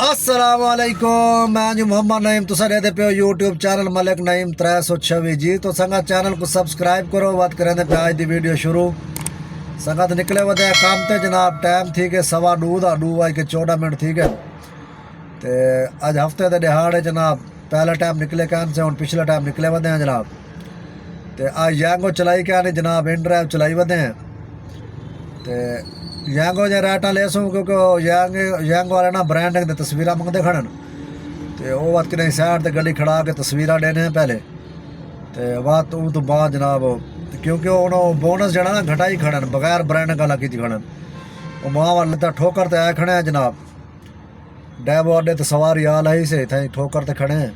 अस्सलाम वालेकुम, मैं जी मोहम्मद नईम। तुसा रहते पे यूट्यूब चैनल मलिक नईम 326 जी। तो संगत चैनल को सब्सक्राइब करो। बात करें पे आज दी वीडियो शुरू। संगत निकले वदे काम ते जनाब टाइम थी के 2:15 ठीक है। तो अज हफ्ते के दिहाड़े जनाब पहला टाइम निकले कैन से, हूँ पिछला टाइम निकले वदे हैं जनाब। तो अज यंगो चलाई क्या नहीं जनाब, इन ड्राइव चलाई वदे हैं। तो यंगो जे राइटा ले सूँ क्योंकि यंग वाले ना ब्रांडिंग की तस्वीर मंगते खड़न। तो वो बात कि साइड से गड्डी खड़ा के तस्वीर देने हैं पहले। तो बात तो बाद जनाब क्योंकि उन्होंने बोनस जड़ा ना घटाई खड़न बगैर ब्रांड का की खड़न। वो माँ वाले तो ठोकर तो आए खड़े हैं जनाब। डैब अड्डे तो सवारी आल ही से थे ठोकर तो खड़े हैं।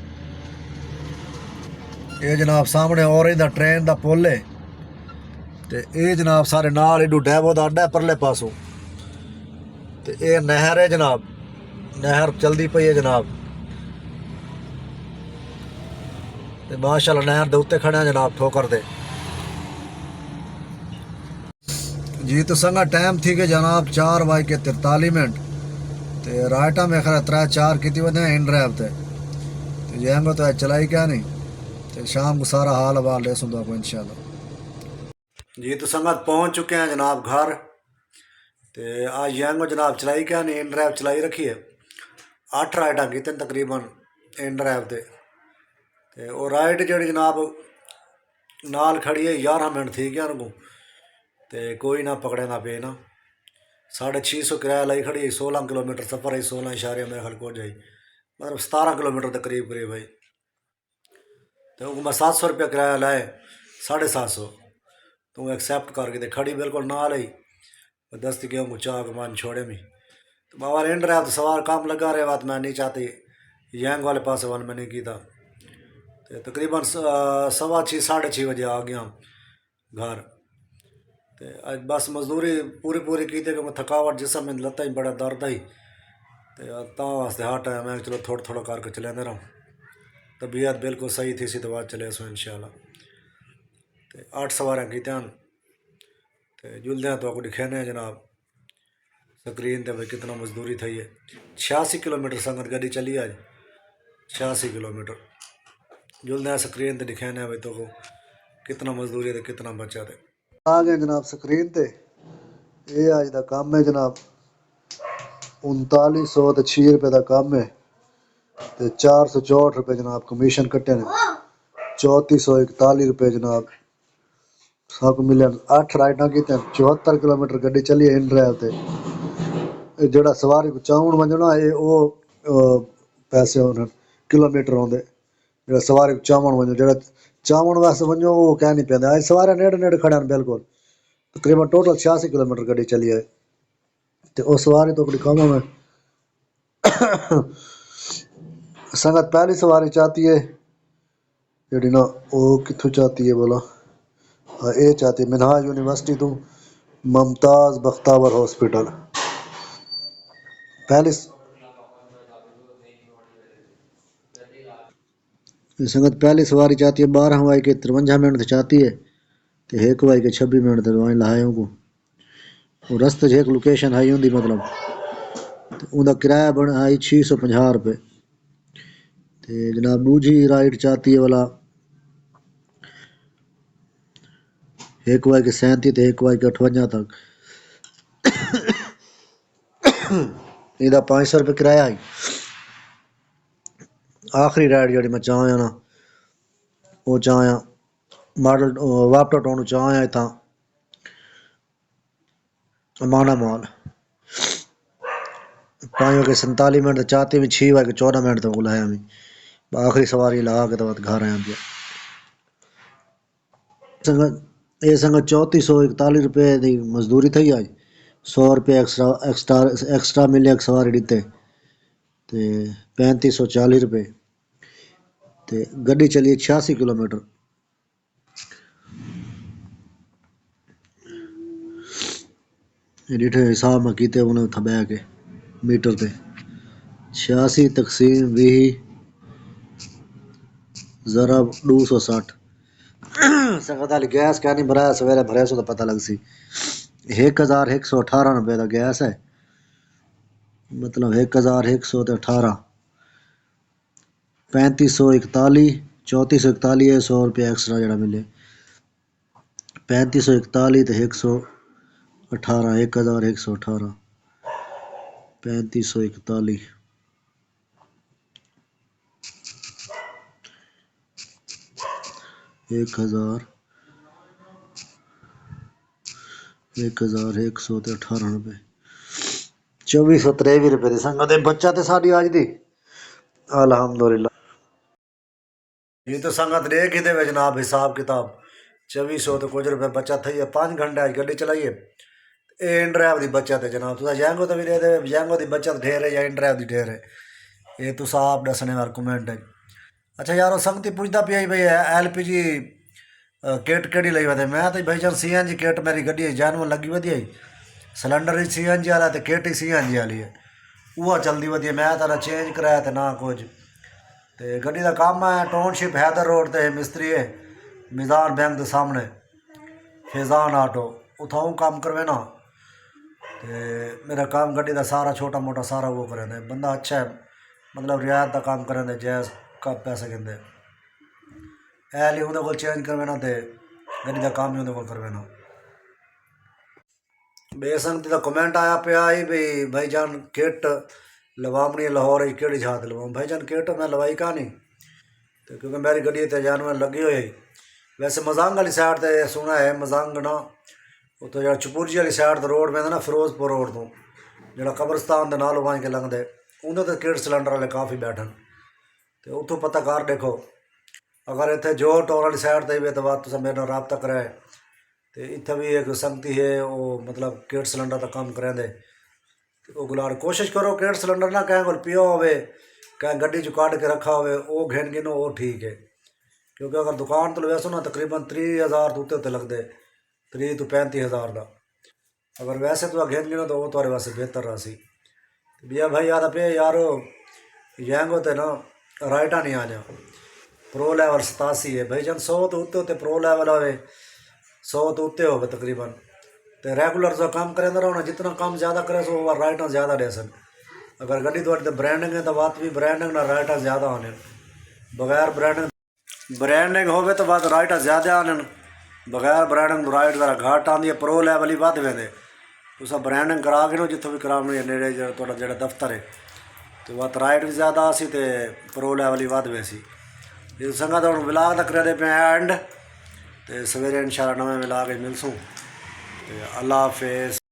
ये जनाब सामने और ट्रेन का पुल है। तो ये जनाब सारे नाल एडू डैबो का अड्डा है परले पासों। तो ये नहर है जनाब, नहर चलती पई है जनाब। तो माशाल्लाह नहर के उत्ते खड़े हैं जनाब ठोकर दे जी। तो संगा टाइम थी कि जनाब 4:43। तो राइटा में खरा 3-4 की वे इन ड्राइव ते। तो जेंगो तो चलाई क्या नहीं। तो शाम को सारा हाल हवाल ले सुन को इंशाल्लाह जी। तो संगत पहुँच चुके हैं जनाब घर। तो आज यंगो जनाब चलाई क्या नहीं, इन ड्राइव चलाई रखी है। 8 राइटा की तकरीबन इन ड्राइव ते। तो वो राइट जी जनाब नाल खड़ी है 11 मिनट थी गया को। तो कोई ना पकड़े ना पे ना 650 किराया लाई खड़ी है। 16 किलोमीटर सफ़र है, 16 इशारे मेरे ख्याल को जाई, मतलब 17 किलोमीटर के करीब करीब भाई। तो मैं 700 रुपया किराया लाए, 750। तो वो एक्सेप्ट करके दे खड़ी बिल्कुल ना लाई। दस्ती के चाह के मान छोड़े में। तो बाबा एंड रहा तो सवार काम लगा रहे बात मैं नहीं चाहती यंग वाले पास वन में नहीं की था। तो तकरीबन 6:15 बजे आ गया घर। तो अज बस मजदूरी पूरी की थी कि मैं थकावट जिसम में लत्ता ही बड़ा दर्द ही। तो वास्ते हर टाइम मैं चलो थोड़ा करके चलेंदे रहा। तबीयत बिल्कुल सही थी सी तो बाद चले सो इंशाल्लाह। तो 8 सवारें की तो जुलदे तो आपको दिखाने जनाब स्क्रीन पर भाई कितना मजदूरी थी है। 86 किलोमीटर संगत गाड़ी चली आज, 86 किलोमीटर जुलदे स्क्रीन पर दिखाने भाई तो कितना मजदूरी है कितना बचा थे। आ गए जनाब स्क्रीन ते। ये अज का काम है जनाब 3906 रुपये का काम है। तो 464 रुपये जनाब कमीशन कट्टे ने। 3441 रुपये जनाब सब मिले। 8 राइडा की 74 किलोमीटर गड्डी चली है इन ड्राइव से। जोड़ा सवारी को चाउन वजना ये वो पैसे होने किलोमीटर आते। जो सवारी को चावन वजो जो चावन वास्ते वजो वो कह नहीं पाते। अज सवारे नेड़े खड़े हैं बिल्कुल। तकरीबन टोटल 86 किलोमीटर गड्डी चली है। तो उस सवारी तो कम में संगत पहली सवारी चाहती है जी ना वो कितों चाहती है बोला। ये चाहती है मिनहाज यूनिवर्सिटी तो मुमताज़ बख्तावर हॉस्पिटल। पहली संगत पहली सवारी चाहती है 12:53 मिनट चाहती है। तो 1:26 मिनट वहीं लाए को वो रस्ते एक लोकेशन आई होंगी मतलब। तो उनका किराया बन आई 650 रुपये। तो जनाब दूजी राइड चाहती है वाला 1:37 तो 1:58 तक। इधर 500 रुपये किराया आई। आखिरी राइड जी मैं चाह ना वो चाह मॉडल वापटा टाउन चाह इतना अमाना मॉल 5:47 मिनट चाहती भी 6:14 मिनट तक लाया मैं आखिरी सवारी लगा के तो घर आया पिया। संगत ये संगत 3441 रुपये की मजदूरी थी आज। 100 रुपये एक्स्ट्रा मिले एक सवारी दीते। तो 3540 रुपये। तो गड्डी चली 86 किलोमीटर। डिठे हिसाब में किते उन्हें थबा के मीटर पे 86 तकसीम 20 जरा 260। संगत वाली गैस क्या नहीं भराया सवेरे भरे सो तो पता लग सी 1118 रुपये का गैस है। मतलब 1118 3541 3441 है 100 रुपया एक्स्ट्रा जरा मिले 3541 तो 118 1118 3541 1118 रुपये 2423 रुपये की संगत बच्चा तो साड़ी आज दी अलहमदुलिल्लाह ये तो संगत देख ही दे जनाब हिसाब किताब 2400 तो कुछ रुपये बचत थी है 5 घंटे आज गड्डी चलाइए इन ड्राइव की बचत है जनाब तुसा जैंगो तो भी दे दे जैंगो की बचत ढेर है या इन ड्राइव की ढेर है ये तुसा आप दसने वाले कमेंट है अच्छा यार संगती पुछता पिया भाई LPG किट केड़ी लई वधे मैं तो भाई चल CNG किट मेरी गड्डी जानवर लगी वधिया सिलेंडर ही CNG वाला तो किट ही CNG वाली है वो चलती वधिया मैं तो ना चेंज कराया तो ना कुछ तो गड्डी का काम है टाउनशिप हैदर रोड ते मिस्त्री है मिजान बैंक के सामने फैजान ऑटो उठाऊँ काम करवे ना तो मेरा काम गड्डी का सारा छोटा मोटा सारा वो करें बंदा अच्छा है मतलब रियायत का काम करें जैस कब पैसे कहते ऐल ही उन्हें को चेंज करवे ना तो गड्डी का काम ही उन्हें को करवे ना बेसंगती का कमेंट आया पे आई भी भाईजान किट लवावनी लाहौर केड़ी छात लवाऊँ भाईजान किट मैं लवाई का नहीं तो क्योंकि मेरी गड्डी ते जानवर लगी हुई वैसे मजांग वाली साइड ते सुना है मजांग ना उत्तो जो चपुरजी वाली साइड तो रोड में ना फिरोजपुर रोड तो जो कब्रस्तान के नाल वाई के लंघते उन्हें तो किट सिलेंडर वाले काफ़ी बैठन तो उतों पता कर देखो अगर इतने जो टोल वाली साइड ते तो बात तुम मेरे रबता कराए तो इतने भी एक संगती है वो मतलब किट सिलेंडर का काम करेंदे तो गुलार कोशिश करो किट सिलेंडर ना कहीं को पियो होवे कहीं गड्डी चो काट के रखा होवे वो घेन गिनो वो ठीक है क्योंकि अगर दुकान तो वैसो ना तकरीबन 30,000 तो उत्ते लगते 30 तो 35,000 का अगर वैसे तो घेन गिनो तो वो तुम्हारे वास्ते बेहतर रहा सी भैया भाई याद पे यारो जैंगो तो ना राइटा नहीं आ जा प्रो लेवल 87 है भाई जन 100 तो उत्ते प्रो लेवल आवे 100 तो उत्ते हो तकरीबन तो रेगुलर जो काम करें रहो ना जितना काम ज़्यादा करे सो वो राइटा ज़्यादा दे सन अगर गड्डी थोड़ी तो ब्रांडिंग है तो बात भी ब्रांडिंग ना राइटा ज़्यादा आने बगैर ब्रांडिंग होवे तो बात राइटा ज़्यादा आने बगैर ब्रांडिंग राइट जरा घाट आती है प्रो लेवल ही वध वेंदे तुसा ब्रांडिंग करा के नो जितों भी करावनी है नेड़े जो दफ्तर है तो बात राइट भी ज़्यादा आसी तो प्रो लेवल ही वध वैसी ये संगत हम विलाग तक करे पे एंड तो सवेरे इंशाल्लाह नवे विलाग मिलसूँ अल्लाह हाफिज़।